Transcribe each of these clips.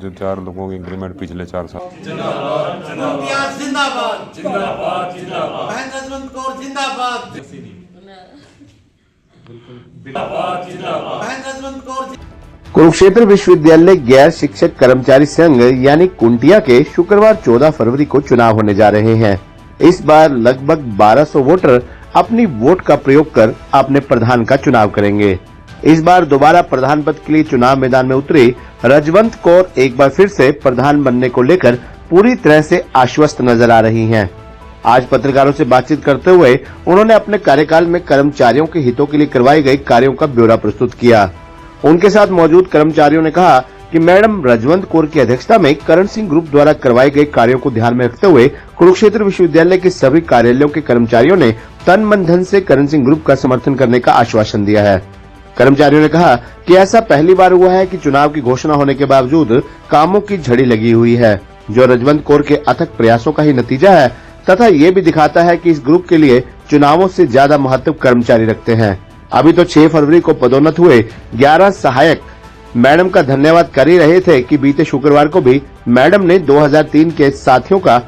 जो 4 लोगों की इंक्रीमेंट पिछले 4 साल। जिंदाबाद जिंदाबाद जिंदाबाद जिंदाबाद बहन रजवंत कौर जिंदाबाद जिंदाबाद जिंदाबाद बहन रजवंत कौर। कुरुक्षेत्र विश्वविद्यालय गैर शिक्षक कर्मचारी संघ यानी कुंटिया के शुक्रवार 14 फरवरी को चुनाव होने जा रहे हैं। इस बार लगभग 1200 वोटर अपनी वोट का प्रयोग कर अपने प्रधान का चुनाव करेंगे। इस बार दोबारा प्रधान पद के लिए चुनाव मैदान में उतरी रजवंत कौर एक बार फिर से प्रधान बनने को लेकर पूरी तरह से आश्वस्त नजर आ रही हैं। आज पत्रकारों से बातचीत करते हुए उन्होंने अपने कार्यकाल में कर्मचारियों के हितों के लिए करवाए गए कार्यों का ब्यौरा प्रस्तुत किया। उनके साथ मौजूद कर्मचारियों ने कहा कि मैडम रजवंत कौर की अध्यक्षता में करण सिंह ग्रुप द्वारा करवाए गए कार्यों को ध्यान में रखते हुए कुरुक्षेत्र विश्वविद्यालय के सभी कार्यालयों के कर्मचारियों ने तन मन धन से करण सिंह ग्रुप का समर्थन करने का आश्वासन दिया है। कर्मचारियों ने कहा कि ऐसा पहली बार हुआ है कि चुनाव की घोषणा होने के बावजूद कामों की झड़ी लगी हुई है, जो रजवंत कौर के अथक प्रयासों का ही नतीजा है तथा ये भी दिखाता है कि इस ग्रुप के लिए चुनावों से ज्यादा महत्व कर्मचारी रखते हैं। अभी तो 6 फरवरी को पदोन्नत हुए 11 सहायक मैडम का धन्यवाद कर ही रहे थे कि बीते शुक्रवार को भी मैडम ने 2003 के साथियों का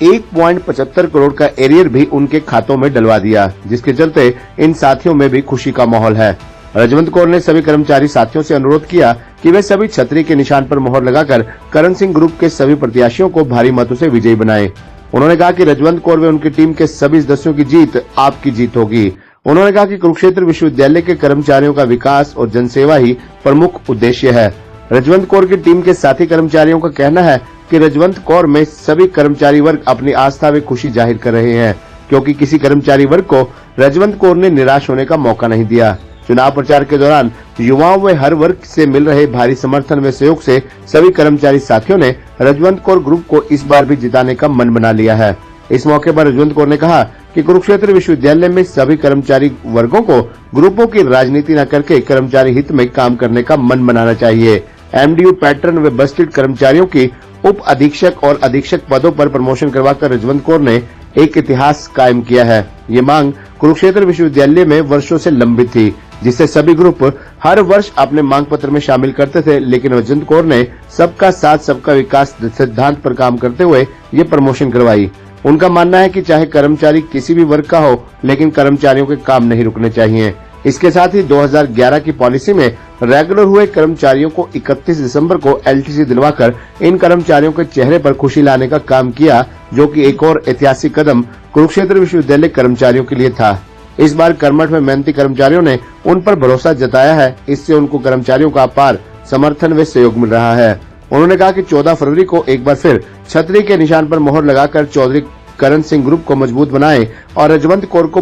1.75 करोड़ का एरियर भी उनके खातों में डलवा दिया, जिसके चलते इन साथियों में भी खुशी का माहौल है। रजवंत कौर ने सभी कर्मचारी साथियों से अनुरोध किया कि वे सभी छतरी के निशान पर मोहर लगाकर करण सिंह ग्रुप के सभी प्रत्याशियों को भारी मतों से विजयी बनाएं। उन्होंने कहा कि रजवंत कौर व उनकी टीम के सभी सदस्यों की जीत आपकी जीत होगी। उन्होंने कहा कि कुरुक्षेत्र विश्वविद्यालय के कर्मचारियों का विकास और जनसेवा ही प्रमुख उद्देश्य है। रजवंत कौर की टीम के साथी कर्मचारियों का कहना है कि रजवंत कौर में सभी कर्मचारी वर्ग अपनी आस्था व खुशी जाहिर कर रहे हैं, क्योंकि किसी कर्मचारी वर्ग को रजवंत कौर ने निराश होने का मौका नहीं दिया। चुनाव प्रचार के दौरान युवाओं व हर वर्ग से मिल रहे भारी समर्थन व सहयोग से सभी कर्मचारी साथियों ने रजवंत कौर ग्रुप को इस बार भी जिताने का मन बना लिया है। इस मौके पर रजवंत कौर ने कहा कि कुरुक्षेत्र विश्वविद्यालय में सभी कर्मचारी वर्गों को ग्रुपों की राजनीति न करके कर्मचारी हित में काम करने का मन बनाना चाहिए। एमडीयू पैटर्न व बस्टेड कर्मचारियों की उप अधीक्षक और अधीक्षक पदों पर प्रमोशन करवाकर रजवंत कौर ने एक इतिहास कायम किया है। ये मांग कुरुक्षेत्र विश्वविद्यालय में वर्षों से लंबित थी, जिससे सभी ग्रुप हर वर्ष अपने मांग पत्र में शामिल करते थे, लेकिन रजवंत कौर ने सबका साथ सबका विकास सिद्धांत पर काम करते हुए ये प्रमोशन करवाई। उनका मानना है कि चाहे कर्मचारी किसी भी वर्ग का हो, लेकिन कर्मचारियों के काम नहीं रुकने चाहिए। इसके साथ ही 2011 की पॉलिसी में रेगुलर हुए कर्मचारियों को 31 दिसंबर को एलटीसी दिलवाकर इन कर्मचारियों के चेहरे पर खुशी लाने का काम किया, जो कि एक और ऐतिहासिक कदम कुरुक्षेत्र विश्वविद्यालय कर्मचारियों के लिए था। इस बार कर्मठ में मेहनती कर्मचारियों ने उन पर भरोसा जताया है, इससे उनको कर्मचारियों का अपार समर्थन व सहयोग मिल रहा है। उन्होंने कहा कि 14 फरवरी को एक बार फिर छतरी के निशान पर मोहर लगाकर चौधरी करण सिंह ग्रुप को मजबूत बनाएं और रजवंत कौर को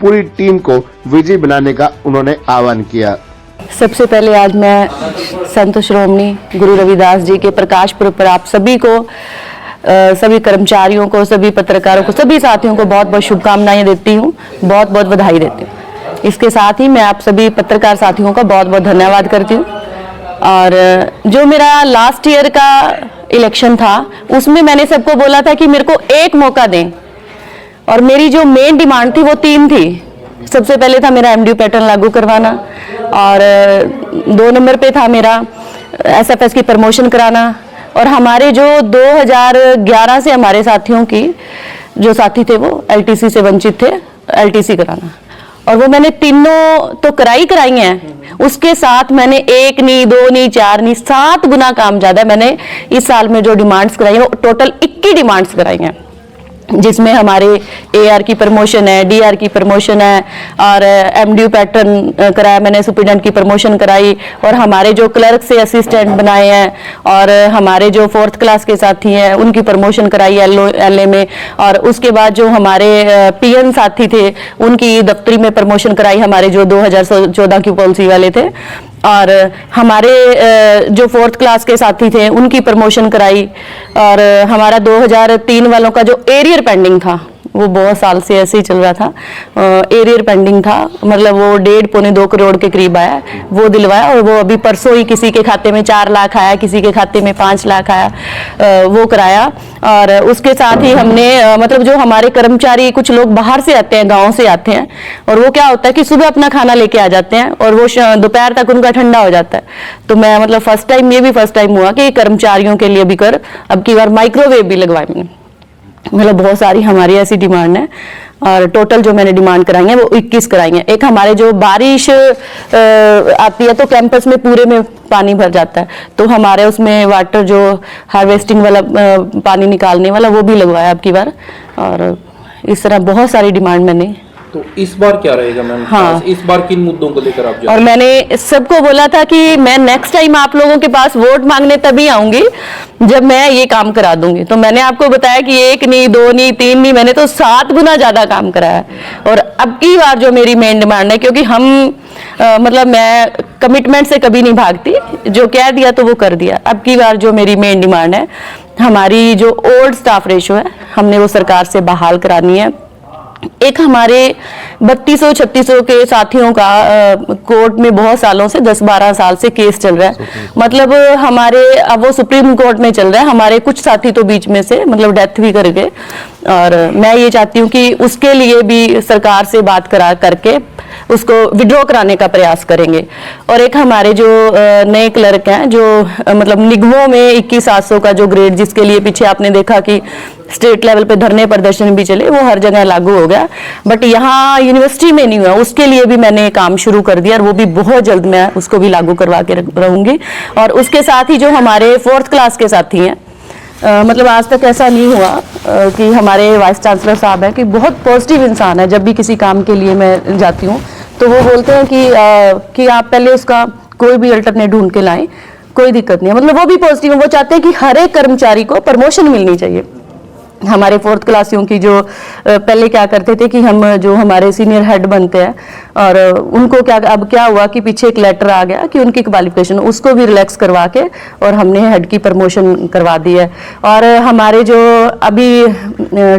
पूरी टीम को विजयी बनाने का उन्होंने आह्वान किया। सबसे पहले आज मैं संत श्रोमणी गुरु रविदास जी के प्रकाश पुरब पर आप सभी को, सभी कर्मचारियों को, सभी पत्रकारों को, सभी साथियों को बहुत बहुत शुभकामनाएं देती हूँ, बहुत बहुत बधाई देती हूँ। इसके साथ ही मैं आप सभी पत्रकार साथियों का बहुत बहुत धन्यवाद करती हूँ। और जो मेरा लास्ट ईयर का इलेक्शन था, उसमें मैंने सबको बोला था कि मेरे को एक मौका दें, और मेरी जो मेन डिमांड थी वो 3 थी। सबसे पहले था मेरा एमडीयू पैटर्न लागू करवाना, और 2 नंबर पे था मेरा एसएफएस की प्रमोशन कराना, और हमारे जो 2011 से हमारे साथियों की जो साथी थे वो एलटीसी से वंचित थे, एलटीसी कराना। और वो मैंने तीनों तो कराई हैं। उसके साथ मैंने 1 नहीं, 2 नहीं, 4 नहीं, 7 गुना काम ज्यादा मैंने इस साल में जो डिमांड्स कराई है, टोटल 21 डिमांड्स कराई हैं, जिसमें हमारे एआर की प्रमोशन है, डीआर की प्रमोशन है, और एमडीयू पैटर्न कराया मैंने, सुपरिटेंडेंट की प्रमोशन कराई, और हमारे जो क्लर्क से असिस्टेंट बनाए हैं, और हमारे जो 4th क्लास के साथी हैं उनकी प्रमोशन कराई एलए में, और उसके बाद जो हमारे पीएन साथी थे उनकी दफ्तरी में प्रमोशन कराई, हमारे जो 2014 की पॉलिसी वाले थे, और हमारे जो 4th क्लास के साथी थे उनकी प्रमोशन कराई, और हमारा 2003 वालों का जो एरियर पेंडिंग था वो बहुत साल से ऐसे ही चल रहा था, एरियर पेंडिंग था, मतलब वो 1.5-2 करोड़ के करीब आया, वो दिलवाया। और वो अभी परसों ही किसी के खाते में 4 लाख आया, किसी के खाते में 5 लाख आया, वो कराया। और उसके साथ ही हमने मतलब जो हमारे कर्मचारी, कुछ लोग बाहर से आते हैं, गाँव से आते हैं, और वो क्या होता है कि सुबह अपना खाना लेके आ जाते हैं और वो दोपहर तक उनका ठंडा हो जाता है। तो मैं मतलब फर्स्ट टाइम हुआ कि कर्मचारियों के लिए भी अब की बार माइक्रोवेव भी लगवाए मैंने। मतलब बहुत सारी हमारी ऐसी डिमांड है, और टोटल जो मैंने डिमांड कराई है वो 21 कराई है। एक हमारे जो बारिश आती है तो कैंपस में पूरे में पानी भर जाता है, तो हमारे उसमें वाटर जो हार्वेस्टिंग वाला पानी निकालने वाला वो भी लगवाया अब की बार। और इस तरह बहुत सारी डिमांड मैंने। तो इस बार क्या रहेगा मैम? हाँ। इस बार किन मुद्दों को लेकर आप और मैंने सबको बोला था कि मैं नेक्स्ट टाइम आप लोगों के पास वोट मांगने तभी आऊंगी जब मैं ये काम करा दूंगी। तो मैंने आपको बताया कि 1 नहीं, 2 नहीं, 3 नहीं, मैंने तो 7 गुना ज्यादा काम कराया। और अब की बार जो मेरी मेन डिमांड है, क्योंकि हम मतलब मैं कमिटमेंट से कभी नहीं भागती, जो कह दिया तो वो कर दिया। अब की बार जो मेरी मेन डिमांड है, हमारी जो ओल्ड स्टाफ रेशो है हमने वो सरकार से बहाल करानी है। एक हमारे 3200-3600 के साथियों का कोर्ट में बहुत सालों से 10-12 साल से केस चल रहा है। मतलब हमारे अब वो सुप्रीम कोर्ट में चल रहा है, हमारे कुछ साथी तो बीच में से मतलब डेथ भी कर गए। और मैं ये चाहती हूँ कि उसके लिए भी सरकार से बात करके उसको विड्रॉ कराने का प्रयास करेंगे। और एक हमारे जो नए क्लर्क हैं जो मतलब निगमों में 21,700 का जो ग्रेड, जिसके लिए पीछे आपने देखा कि स्टेट लेवल पे धरने प्रदर्शन भी चले, वो हर जगह लागू हो गया, बट यहाँ यूनिवर्सिटी में नहीं हुआ। उसके लिए भी मैंने काम शुरू कर दिया और वो भी बहुत जल्द मैं उसको भी लागू करवा के रहूंगी। और उसके साथ ही जो हमारे 4th क्लास के साथी हैं, मतलब आज तक ऐसा नहीं हुआ कि हमारे वाइस चांसलर साहब हैं कि बहुत पॉजिटिव इंसान है। जब भी किसी काम के लिए मैं जाती हूँ तो वो बोलते हैं कि आप पहले उसका कोई भी अल्टरनेट ढूंढ के लाएं, कोई दिक्कत नहीं है। मतलब वो भी पॉजिटिव है, वो चाहते हैं कि हर एक कर्मचारी को प्रमोशन मिलनी चाहिए। हमारे 4th क्लासियों की जो पहले क्या करते थे कि हम जो हमारे सीनियर हेड बनते हैं और उनको अब क्या हुआ कि पीछे एक लेटर आ गया कि उनकी क्वालिफिकेशन उसको भी रिलैक्स करवा के और हमने हेड की प्रमोशन करवा दी है। और हमारे जो अभी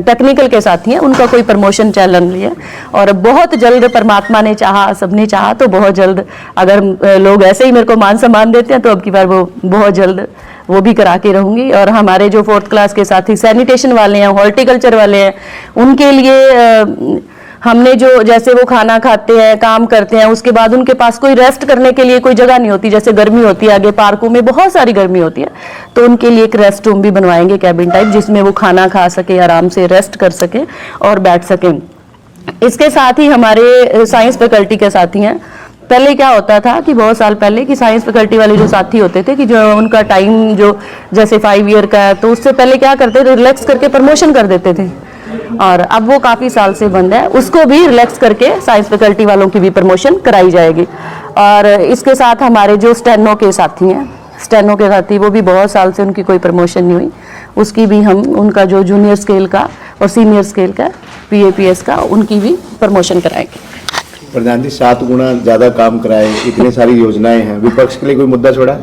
टेक्निकल के साथी हैं उनका कोई प्रमोशन चल नहीं है। और बहुत जल्द परमात्मा ने चाहा, सबने चाहा तो बहुत जल्द, अगर लोग ऐसे ही मेरे को मान सम्मान देते हैं तो अब की बार वो बहुत जल्द वो भी करा के रहूंगी। और हमारे जो 4th क्लास के साथी सैनिटेशन वाले हैं, हॉर्टिकल्चर वाले हैं, उनके लिए हमने जो जैसे वो खाना खाते हैं, काम करते हैं, उसके बाद उनके पास कोई रेस्ट करने के लिए कोई जगह नहीं होती। जैसे गर्मी होती है, आगे पार्कों में बहुत सारी गर्मी होती है, तो उनके लिए एक रेस्ट रूम भी बनवाएंगे कैबिन टाइप, जिसमें वो खाना खा सके, आराम से रेस्ट कर सके और बैठ सके। इसके साथ ही हमारे साइंस फैकल्टी के साथी हैं। पहले क्या होता था कि बहुत साल पहले कि साइंस फैकल्टी वाले जो साथी होते थे कि जो उनका टाइम जो जैसे 5 ईयर का है, तो उससे पहले क्या करते थे, रिलैक्स करके प्रमोशन कर देते थे। और अब वो काफ़ी साल से बंद है, उसको भी रिलैक्स करके साइंस फैकल्टी वालों की भी प्रमोशन कराई जाएगी। और इसके साथ हमारे जो स्टेनो के साथी हैं, स्टेनो के साथी वो भी बहुत साल से उनकी कोई प्रमोशन नहीं हुई, उसकी भी हम उनका जो जूनियर स्केल का और सीनियर स्केल का PAPS का उनकी भी प्रमोशन कराएंगे। प्रधान जी 7 गुना ज्यादा काम कराए, इतनी सारी योजनाएं हैं, विपक्ष के लिए कोई मुद्दा छोड़ा?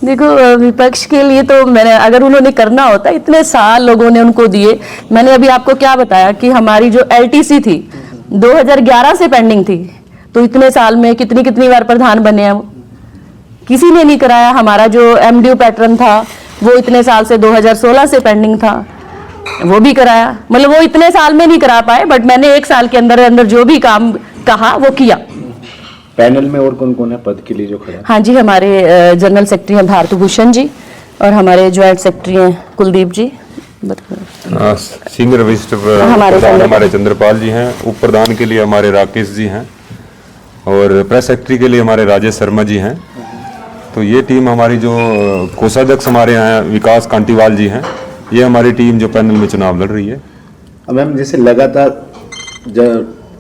देखो विपक्ष के लिए तो मैंने, अगर उन्होंने करना होता, इतने साल लोगों ने उनको दिए। मैंने अभी आपको क्या बताया कि हमारी जो LTC थी 2011 से पेंडिंग थी, तो इतने साल में कितनी बार प्रधान बने हैं, किसी ने नहीं कराया। हमारा जो MDO पैटर्न था वो इतने साल से 2016 से पेंडिंग था, वो भी कराया। मतलब वो इतने साल में नहीं करा पाए, बट मैंने 1 साल के अंदर जो भी काम कहा वो किया। पैनल में और कौन कौन है पद के लिए जो खड़ा है? हाँ जी, हमारे जनरल सेक्रेटरी हैं भारत भूषण जी और हमारे ज्वाइंट सेक्रेटरी हैं कुलदीप जी। सीनियर विशिष्ट हमारे चंद्रपाल जी हैं। उप प्रधान के लिए हमारे राकेश जी हैं और प्रेस सेक्रेटरी के लिए हमारे राजेश शर्मा जी हैं। तो ये टीम हमारी जो कोषाध्यक्ष हमारे यहाँ विकास कांटीवाल जी हैं, ये हमारी टीम जो पैनल में चुनाव लड़ रही है। मैम जैसे लगातार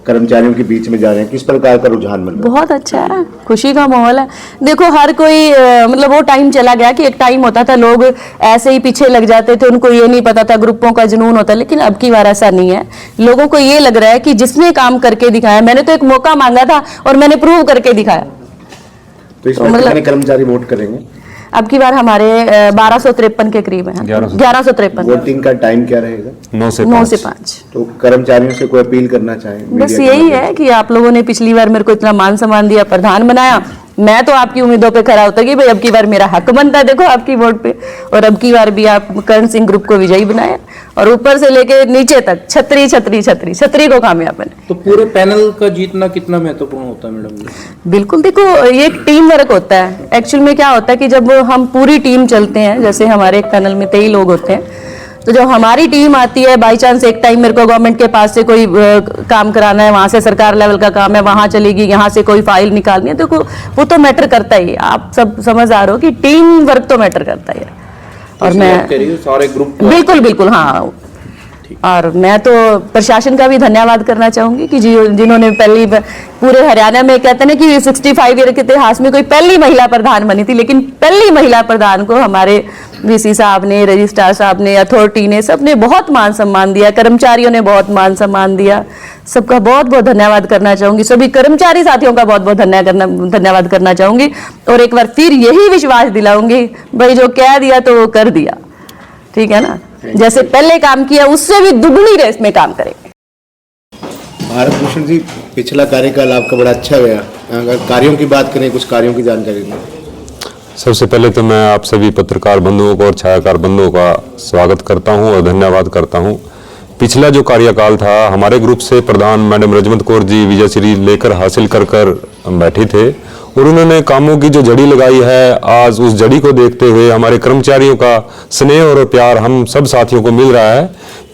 कर्मचारियों के बीच में जा रहे हैं, किस प्रकार का रुझान मिल रहा है? बहुत अच्छा है, खुशी का माहौल है। देखो हर कोई मतलब वो टाइम चला गया कि एक टाइम होता था लोग ऐसे ही पीछे लग जाते थे, उनको ये नहीं पता था, ग्रुपों का जुनून होता, लेकिन अब की बार ऐसा नहीं है। लोगों को ये लग रहा है कि जिसने काम करके दिखाया, मैंने तो एक मौका मांगा था और मैंने प्रूव करके दिखाया। तो इस पर कितने कर्मचारी वोट करेंगे? अब की बार हमारे 1253 के करीब हैं, 1153। वोटिंग का टाइम क्या रहेगा? 9 से 5। तो कर्मचारियों से कोई अपील करना चाहें? बस यही है कि आप लोगों ने पिछली बार मेरे को इतना मान सम्मान दिया, प्रधान बनाया, मैं तो आपकी उम्मीदों पे खरा उतर गई भाई, अब की बार मेरा हक बनता है देखो आपकी वोट पे। और अब की बार भी आप करण सिंह ग्रुप को विजयी बनाया और ऊपर से लेके नीचे तक छतरी छतरी छतरी छतरी को कामयाब बने। तो पूरे पैनल का जीतना कितना महत्वपूर्ण होता है मैडम? बिल्कुल, देखो ये एक टीम वर्क होता है। एक्चुअल में क्या होता है कि जब हम पूरी टीम चलते हैं, जैसे हमारे एक पैनल में 23 लोग होते हैं, तो जब हमारी टीम आती है, बाई चांस एक टाइम मेरे को गवर्नमेंट के पास से कोई काम कराना है, वहां से सरकार लेवल का काम है, वहां चलेगी, यहाँ से कोई फाइल निकालनी है, तो वो तो मैटर करता ही है। आप सब समझ आ रहे हो कि टीम वर्क तो मैटर करता ही है। और मैं कह रही हूँ सारे ग्रुप को बिल्कुल हाँ, और मैं तो प्रशासन का भी धन्यवाद करना चाहूंगी कि जिन्होंने पहली पूरे हरियाणा में कहते हैं ना कि 65 ईयर के इतिहास में कोई पहली महिला प्रधान बनी थी, लेकिन पहली महिला प्रधान को हमारे वीसी साहब ने, रजिस्ट्रार साहब ने, अथॉरिटी ने, सबने बहुत मान सम्मान दिया, कर्मचारियों ने बहुत मान सम्मान दिया। सबका बहुत बहुत धन्यवाद करना चाहूंगी, सभी कर्मचारी साथियों का बहुत बहुत धन्यवाद करना चाहूंगी। और एक बार फिर यही विश्वास दिलाऊंगी भाई, जो कह दिया तो वो कर दिया, ठीक है ना। जैसे पहले काम किया उससे भी दुगनी रेस में काम करेंगे। भारत भूषण जी, पिछला कार्यकाल आपका बड़ा अच्छा गया, अगर कार्यों की बात करें, कुछ कार्यों की जानकारी दें। सबसे पहले तो मैं आप सभी पत्रकार बंधुओं को और छायाकार बंधुओं का स्वागत करता हूं और धन्यवाद करता हूं। पिछला जो कार्यकाल था, हमारे ग्रुप से प्रधान मैडम रजवंत कौर जी विजय श्री लेकर हासिल कर बैठे थे और उन्होंने कामों की जो जड़ी लगाई है, आज उस जड़ी को देखते हुए हमारे कर्मचारियों का स्नेह और प्यार हम सब साथियों को मिल रहा है।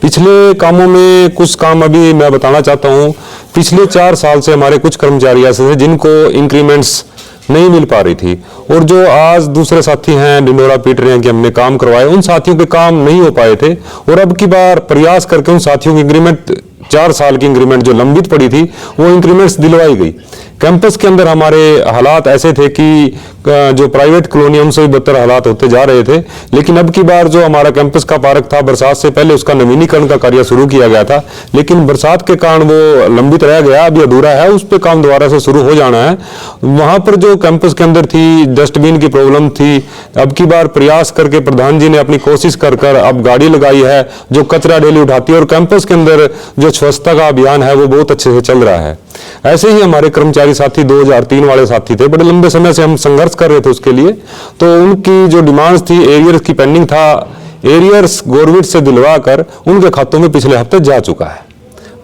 पिछले कामों में कुछ काम अभी मैं बताना चाहता हूं। पिछले 4 साल से हमारे कुछ कर्मचारी ऐसे थे जिनको इंक्रीमेंट्स नहीं मिल पा रही थी, और जो आज दूसरे साथी हैं डिंडोरा पीट रहे हैं कि हमने काम करवाए, उन साथियों के काम नहीं हो पाए थे। और अब की बार प्रयास करके उन साथियों की इंक्रीमेंट, 4 साल की इंक्रीमेंट जो लंबित पड़ी थी, वो इंक्रीमेंट्स दिलवाई गई। कैंपस के अंदर हमारे हालात ऐसे थे कि जो प्राइवेट कॉलोनी उनसे भी बदतर हालात होते जा रहे थे, लेकिन अब की बार जो हमारा कैंपस का पार्क था, बरसात से पहले उसका नवीनीकरण का कार्य शुरू किया गया था, लेकिन बरसात के कारण वो लंबित रह गया, अभी अधूरा है, उस पर काम दोबारा से शुरू हो जाना है। वहां पर जो कैंपस के अंदर थी डस्टबिन की प्रॉब्लम थी, अब की बार प्रयास करके प्रधान जी ने अपनी कोशिश कर अब गाड़ी लगाई है जो कचरा डेली उठाती है, और कैंपस के अंदर जो स्वच्छता का अभियान है वो बहुत अच्छे से चल रहा है। ऐसे ही हमारे कर्मचारी साथी 2003 वाले साथी थे, बड़े लंबे समय से हम संघर्ष कर रहे थे उसके लिए, तो उनकी जो डिमांड्स थी, एरियर्स की पेंडिंग था, एरियर्स गवर्नमेंट से दिलवा कर उनके खातों में पिछले हफ्ते जा चुका है।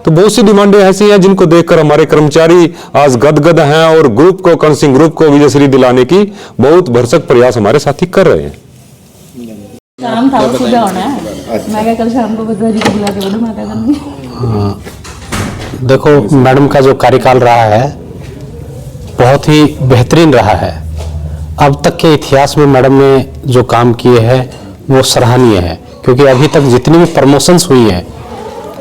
तो बहुत सी डिमांडें ऐसी हैं जिनको देखकर हमारे कर्मचारी आज गदगद हैं, और ग्रुप को, करण सिंह ग्रुप को विजयश्री दिलाने की बहुत भरसक प्रयास हमारे साथी कर रहे हैं। शाम था वो सुबह होना है, मैं क्या कल शाम को बदवारी को बुला के बोलूं माता करनी। देखो, मैडम का जो कार्यकाल रहा है बहुत ही बेहतरीन रहा है। अब तक के इतिहास में मैडम ने जो काम किए हैं वो सराहनीय है, क्योंकि अभी तक जितनी भी प्रमोशंस हुई हैं,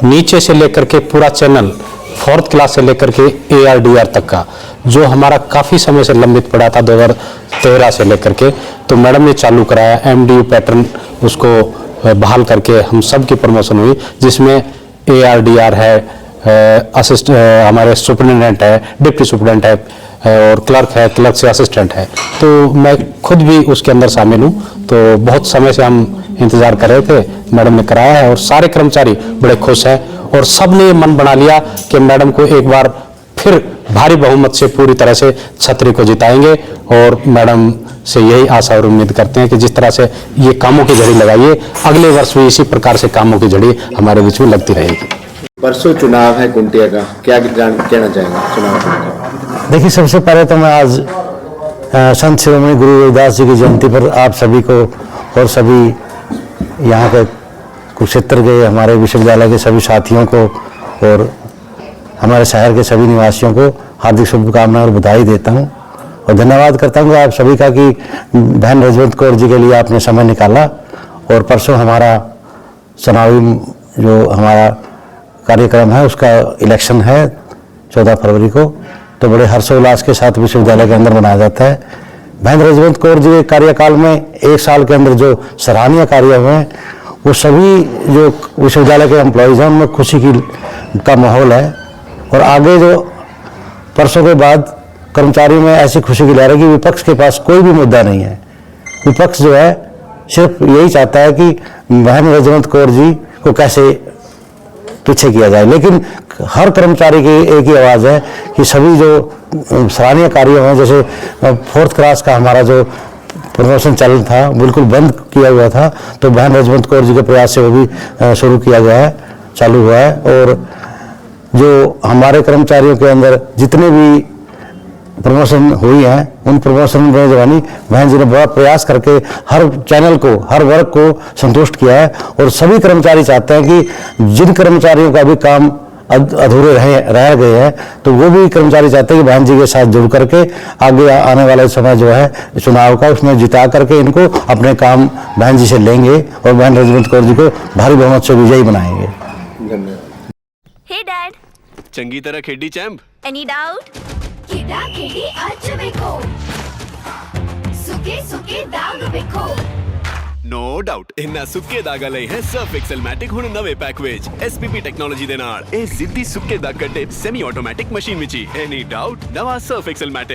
नीचे से लेकर के पूरा चैनल 4th क्लास से लेकर के ARDR तक का, जो हमारा काफ़ी समय से लंबित पड़ा था 2013 से लेकर के, तो मैडम ने चालू कराया। MDU पैटर्न उसको बहाल करके हम सब की प्रमोशन हुई, जिसमें ARDR है, हमारे सुपरिटेंडेंट है, डिप्टी सुपरिटेंडेंट है, और क्लर्क है, क्लर्क से असिस्टेंट है। तो मैं खुद भी उसके अंदर शामिल हूँ। तो बहुत समय से हम इंतजार कर रहे थे, मैडम ने कराया है और सारे कर्मचारी बड़े खुश हैं, और सब ने मन बना लिया कि मैडम को एक बार फिर भारी बहुमत से पूरी तरह से छतरी को जिताएंगे। और मैडम से यही आशा और उम्मीद करते हैं कि जिस तरह से ये कामों की झड़ी लगाइए, अगले वर्ष भी इसी प्रकार से कामों की झड़ी हमारे बीच में लगती रहेगी। परसों चुनाव है कुंटिया का, क्या कहना चाहेंगे चुनाव को? देखिए, सबसे पहले तो मैं आज संत शिरोमणि गुरु रविदास जी की जयंती पर आप सभी को और सभी यहाँ के कुरुक्षेत्र के हमारे विश्वविद्यालय के सभी साथियों को और हमारे शहर के सभी निवासियों को हार्दिक शुभकामनाएं और बधाई देता हूँ, और धन्यवाद करता हूँ आप सभी का कि बहन रजवंत कौर जी के लिए आपने समय निकाला। और परसों हमारा चुनावी जो हमारा कार्यक्रम है उसका इलेक्शन है 14 फरवरी को, तो बड़े हर्षोल्लास के साथ विश्वविद्यालय के अंदर मनाया जाता है। बहन रजवंत कौर जी के कार्यकाल में 1 साल के अंदर जो सराहनीय कार्य हुए हैं, वो सभी जो विश्वविद्यालय के एम्प्लॉयज़ हैं उनमें खुशी का माहौल है। और आगे जो परसों के बाद कर्मचारियों में ऐसी खुशी की लहर है कि विपक्ष के पास कोई भी मुद्दा नहीं है, विपक्ष जो है सिर्फ यही चाहता है कि बहन रजवंत कौर जी को कैसे पीछे किया जाए, लेकिन हर कर्मचारी की एक ही आवाज़ है कि सभी जो सराहनीय कार्य हैं, जैसे 4th क्लास का हमारा जो प्रमोशन चलन था बिल्कुल बंद किया हुआ था, तो बहन रजवंत कौर जी के प्रयास से वो भी शुरू किया गया है, चालू हुआ है। और जो हमारे कर्मचारियों के अंदर जितने भी प्रमोशन हुई है, उन प्रमोशन में जवानी बहन जी ने बड़ा प्रयास करके हर चैनल को, हर वर्ग को संतुष्ट किया है। और सभी कर्मचारी चाहते हैं कि जिन कर्मचारियों का भी काम अधूरे रह गए हैं, तो वो भी कर्मचारी चाहते हैं कि बहन जी के साथ जुड़ करके आगे आने वाला समय जो है चुनाव का, उसमें जिता करके इनको अपने काम बहन जी से लेंगे और बहन रजवंत कौर जी को भारी बहुमत से विजयी बनाएंगे। हे डैड, चंगी तरह खेडी चैंप। Any doubt? किदा खेडी आज बेको, सुके सुके दाग बेको। नो डाउट इन्ना सुक्के दागा ਲਈ ਹੈ ਸਰਫ ਐਕਸਲ ਮੈਟਿਕ ਹੁਣ ਨਵੇਂ ਪੈਕ ਵਿੱਚ ਐਸਪੀਪੀ ਟੈਕਨੋਲੋਜੀ ਦੇ ਨਾਲ ਇਹ ਜ਼ਿੱਦੀ ਸੁੱਕੇ ਦਾਗ ਕੱਢੇ ਸੈਮੀ ਆਟੋਮੈਟਿਕ ਮਸ਼ੀਨ ਵਿੱਚ ਹੀ। ਐਨੀ ਡਾਊਟ ਨਵਾਂ ਸਰਫ ਐਕਸਲ ਮੈਟਿਕ।